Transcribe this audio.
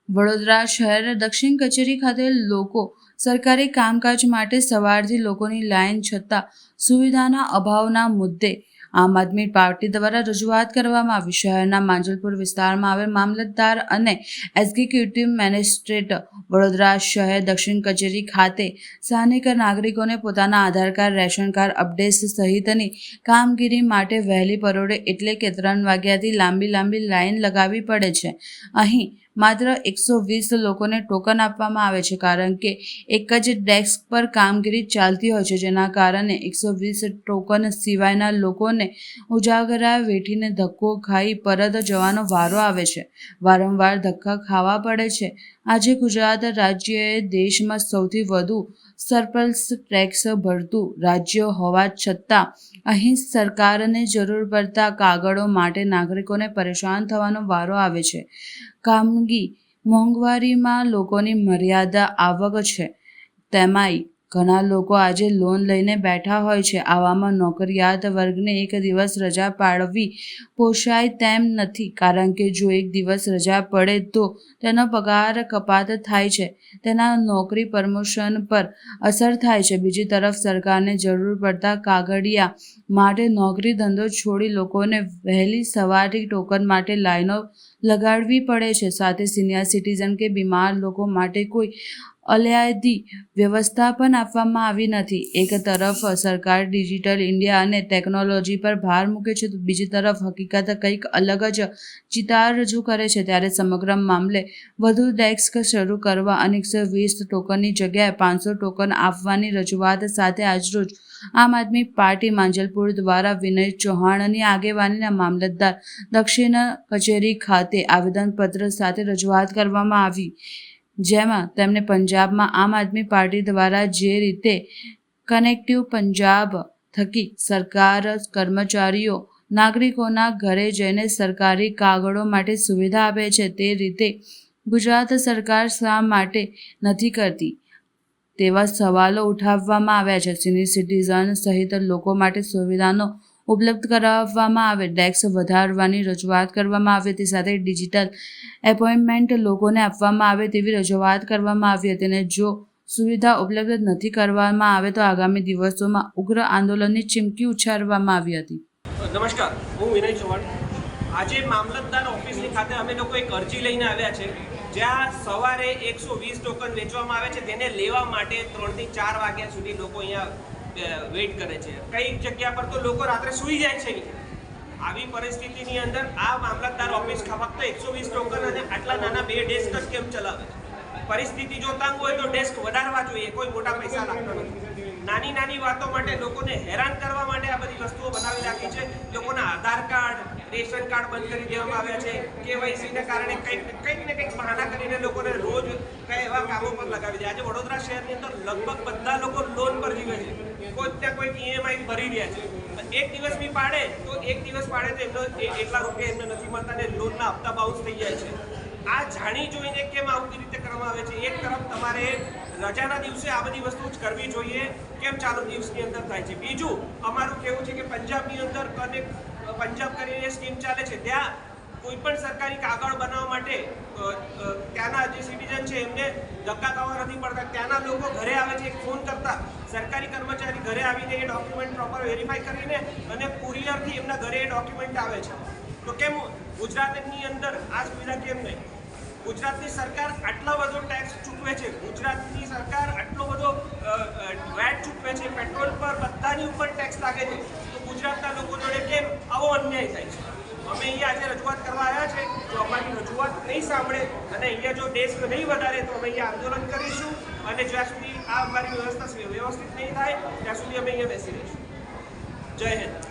વડોદરા શહેર દક્ષિણ કચેરી ખાતે લોકો સરકારી કામકાજ માટે સવારથી લોકોની લાઈન છતાં સુવિધાના અભાવના મુદ્દે આમ આદમી પાર્ટી દ્વારા રજૂઆત કરવામાં આવી. શહેરના માંજલપુર વિસ્તારમાં આવેલ મામલતદાર અને એક્ઝિક્યુટિવ મેજિસ્ટ્રેટ વડોદરા શહેર દક્ષિણ કચેરી ખાતે સ્થાનિક નાગરિકોને પોતાના આધાર કાર્ડ, રેશન કાર્ડ અપડેટ સહિતની કામગીરી માટે વહેલી પરોઢે એટલે કે 3 વાગ્યાથી લાંબી લાઈન લગાવવી પડે છે. અહીં માત્ર 120 લોકોને ટોકન આપવામાં આવે છે, કારણ કે એક જ ડેસ્ક પર કામગીરી ચાલતી હોય છે, જેના કારણે 120 ટોકન સિવાયના લોકોને ઉજાગરા વેઠીને ધક્કો ખાઈ પરત જવાનો વારો આવે છે. વારંવાર ધક્કા ખાવા પડે છે. આજે ગુજરાત રાજ્યએ દેશમાં સૌથી વધુ સરપ્લસ ટેક્સ ભરતું રાજ્ય હોવા છતાં અહીં સરકારને જરૂર પડતા કાગળો માટે નાગરિકોને પરેશાન થવાનો વારો આવે છે. મોંઘવારીમાં લોકોની મર્યાદા આવક છે, તેમાંય ઘણા લોકો આજે લોન લઈને બેઠા હોય છે. આવામાં નોકરિયાત વર્ગને એક દિવસ રજા પાડવી પોષાય તેમ નથી, કારણ કે જો એક દિવસ રજા પડે તો તેનો પગાર કપાત થાય છે, તેના નોકરી પ્રમોશન પર અસર થાય છે. બીજી તરફ સરકારને જરૂર પડતા કાગળિયા માટે નોકરી ધંધો છોડી લોકોને વહેલી સવારથી ટોકન માટે લાઈનો લગાડવી પડે છે. સાથે સિનિયર સિટીઝન કે બીમાર લોકો માટે કોઈ અલાયદી વ્યવસ્થા પણ આપવામાં આવી નથી. એક તરફ સરકાર ડિજિટલ ઇન્ડિયા અને ટેકનોલોજી પર ભાર મૂકે છે, તો બીજી તરફ હકીકત કંઈક અલગ જ ચિતાર રજૂ કરે છે. ત્યારે સમગ્ર મામલે વધુ ડેસ્ક શરૂ કરવા અને 120 ટોકનની જગ્યાએ 500 ટોકન આપવાની રજૂઆત સાથે આજરોજ આમ આદમી પાર્ટી માંજલપુર દ્વારા વિનય ચૌહાણની આગેવાનીના મામલતદાર દક્ષિણ કચેરી ખાતે આવેદનપત્ર સાથે રજૂઆત કરવામાં આવી, જેમાં તેમણે પંજાબમાં આમ આદમી પાર્ટી દ્વારા જે રીતે કનેક્ટિવ પંજાબ થકી સરકાર કર્મચારીઓ નાગરિકોના ઘરે જઈને સરકારી કાગળો માટે સુવિધા આપે છે, તે રીતે ગુજરાત સરકાર શા માટે નથી કરતી તેવા સવાલો ઉઠાવવામાં આવ્યા છે. સિનિયર સિટીઝન સહિત લોકો માટે સુવિધાનો ઉપલબ્ધ કરાવવામાં આવે, ડેસ્ક વધારવાની રજૂઆત કરવામાં આવી હતી. સાથે ડિજિટલ એપોઇન્ટમેન્ટ લોકોને આપવામાં આવે તેવી રજૂઆત કરવામાં આવી હતી. અને જો સુવિધા ઉપલબ્ધ નથી કરવામાં આવે તો આગામી દિવસોમાં ઉગ્ર આંદોલનની ચીમકી ઉચ્ચારવામાં આવી હતી. નમસ્કાર, હું વિનય ચૌહાણ. આજે મામલતદાર ઓફિસની ખાતે અમે લોકો એક અરજી લઈને આવ્યા છે, જ્યાં સવારે 120 ટોકન વેચવામાં આવે છે, તેને લેવા માટે 3 થી 4 વાગ્યા સુધી લોકો અહીંયા વેઇટ કરે છે. કઈ જગ્યા પર તો લોકો રાત્રે સૂઈ જાય છે. આવી પરિસ્થિતિની અંદર આ મામલતદાર ઓફિસ ફક્ત 120 ટોકન અને આટલા નાના 2 ડેસ્ક જ કેમ ચલાવે છે? પરિસ્થિતિ જો તંગ હોય તો ડેસ્ક વધારવા જોઈએ, કોઈ મોટા પૈસા લાગતા નથી. નાની વાતો માટે લોકોને હેરાન કરવા માટે આ બધી વસ્તુઓ બનાવી રાખી છે. લોકોના આધાર કાર્ડ, રેશન કાર્ડ બંધ કરી દેવામાં આવ્યા છે. કેવાયસીને કારણે કંઈક ને કંઈક બહાના કરીને લોકોને રોજ કઈ એવા કામો પર લગાવી દે. આજે વડોદરા શહેરની અંદર લગભગ બધા લોકો લોન પર જીવે છે. કોઈ ત્યાં કોઈક EMI ભરી રહ્યા છે. એક દિવસ બી પાડે તો એમનો એટલા રૂપિયા એમને નથી મળતા ને લોનના હપ્તા બાઉન્સ થઈ જાય છે. આ જાણી જોઈને કેમ આવું રીતે કરવામાં આવે છે? એક તરફ તમારે રજાના દિવસે આ બધી વસ્તુ જ કરવી જોઈએ, કેમ ચાલુ દિવસની અંદર થાય છે? બીજું અમારું કહેવું છે કે પંજાબની અંદર પંજાબ કરીને સ્કીમ ચાલે છે, ત્યાં કોઈ પણ સરકારી કાગળ બનાવવા માટે ત્યાંના જે સિટીઝન છે એમને ધક્કા ખાવા નથી પડતા. ત્યાંના લોકો ઘરે આવે છે, એક ફોન કરતા સરકારી કર્મચારી ઘરે આવીને એ ડોક્યુમેન્ટ પ્રોપર વેરીફાઈ કરીને અને કુરિયરથી એમના ઘરે એ ડોક્યુમેન્ટ આવે છે. તો કેમ ગુજરાતની અંદર આ સુવિધા કેમ નહીં? ગુજરાતની સરકાર આટલો બધો ટેક્સ ચૂકવે છે, ગુજરાતની સરકાર આટલો બધો વેટ ચૂકવે છે, પેટ્રોલ પર બધાની ઉપર ટેક્સ લાગે છે, તો ગુજરાતના લોકો જોડે કેમ આવો અન્યાય થાય છે? અમે અહીંયા આજે રજૂઆત કરવા આવ્યા છે. જો અમારી રજૂઆત નહીં સાંભળે અને અહીંયા જો ડેસ્ક નહીં વધારે તો અમે અહીંયા આંદોલન કરીશું, અને જ્યાં સુધી આ અમારી વ્યવસ્થિત નહીં થાય ત્યાં સુધી અમે અહીંયા બેસી રહીશું. જય હિન્દ.